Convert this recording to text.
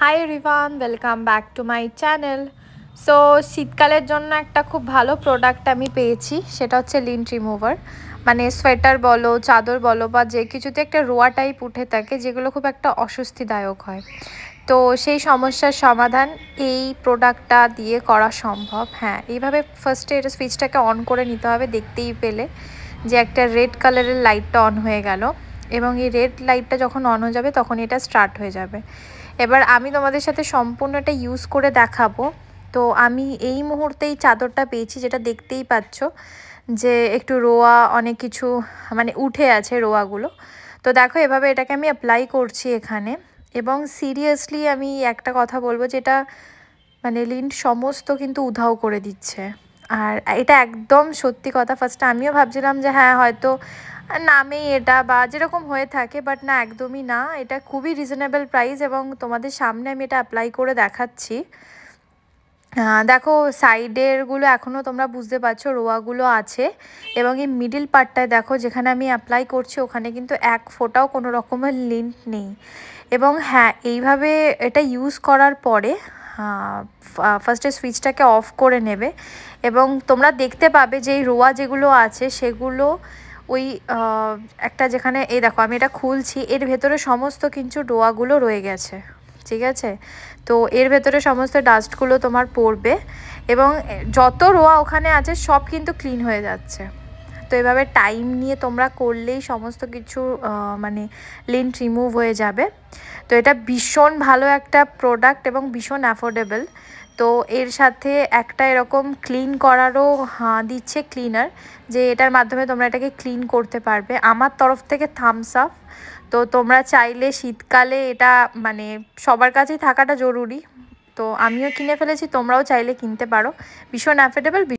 Hi everyone, welcome back to my channel. So শীতকালের জন্য একটা খুব ভালো প্রোডাক্ট আমি পেয়েছি, সেটা হচ্ছে লিন্ট রিমুভার। মানে সোয়েটার বলো, চাদর বলো বা যে কিছুতে একটা রোয়া টাইপ উঠে থাকে, যেগুলো খুব একটা অস্বস্তিদায়ক হয়। তো সেই সমস্যার সমাধান এই প্রোডাক্টটা দিয়ে করা সম্ভব। হ্যাঁ, এইভাবে ফার্স্টে এটা সুইচটাকে অন করে নিতে হবে। দেখতেই পেলে যে একটা রেড কালারের লাইটটা অন হয়ে গেল, এবং এই রেড লাইটটা যখন অন হয়ে যাবে তখন এটা স্টার্ট হয়ে যাবে। এবার আমি তোমাদের সাথে সম্পূর্ণ এটা ইউজ করে দেখাবো। তো আমি এই মুহূর্তেই চাদরটা পেয়েছি, যেটা দেখতেই পাচ্ছ যে একটু রোয়া অনেক কিছু মানে উঠে আছে রোয়াগুলো। তো দেখো, এভাবে এটাকে আমি অ্যাপ্লাই করছি এখানে। এবং সিরিয়াসলি আমি একটা কথা বলবো, যেটা মানে লিন্ট সমস্ত কিন্তু উধাও করে দিচ্ছে। আর এটা একদম সত্যি কথা। ফার্স্টে আমিও ভাবছিলাম যে হ্যাঁ, হয়তো নামেই এটা বা যেরকম হয়ে থাকে, বাট না, একদমই না। এটা খুবই রিজনেবল প্রাইস এবং তোমাদের সামনে আমি এটা অ্যাপ্লাই করে দেখাচ্ছি। দেখো, সাইডেরগুলো এখনও তোমরা বুঝতে পারছো রোয়াগুলো আছে, এবং এই মিডিল পার্টটায় দেখো যেখানে আমি অ্যাপ্লাই করছি ওখানে কিন্তু এক ফোঁটাও কোনো রকমের লিন্ট নেই। এবং হ্যাঁ, এইভাবে এটা ইউজ করার পরে ফার্স্টে সুইচটাকে অফ করে নেবে, এবং তোমরা দেখতে পাবে যে এই রোয়া যেগুলো আছে সেগুলো ওই একটা যেখানে, এই দেখো আমি এটা খুলছি, এর ভেতরে সমস্ত কিছু রোয়াগুলো রয়ে গেছে। ঠিক আছে, তো এর ভেতরে সমস্ত ডাস্টগুলো তোমার পড়বে, এবং যত রোয়া ওখানে আছে সব কিন্তু ক্লিন হয়ে যাচ্ছে। তো এভাবে টাইম নিয়ে তোমরা করলেই সমস্ত কিছু মানে লিন্ট রিমুভ হয়ে যাবে। তো এটা ভীষণ ভালো একটা প্রোডাক্ট এবং ভীষণ অ্যাফোর্ডেবল। তো এর সাথে একটা এরকম ক্লিন করারও দিচ্ছে ক্লিনার, যে এটার মাধ্যমে তোমরা এটাকে ক্লিন করতে পারবে। আমার তরফ থেকে থামস আপ। তো তোমরা চাইলে শীতকালে এটা মানে সবার কাছেই থাকাটা জরুরি। তো আমিও কিনে ফেলেছি, তোমরাও চাইলে কিনতে পারো। ভীষণ অ্যাফোর্ডেবল।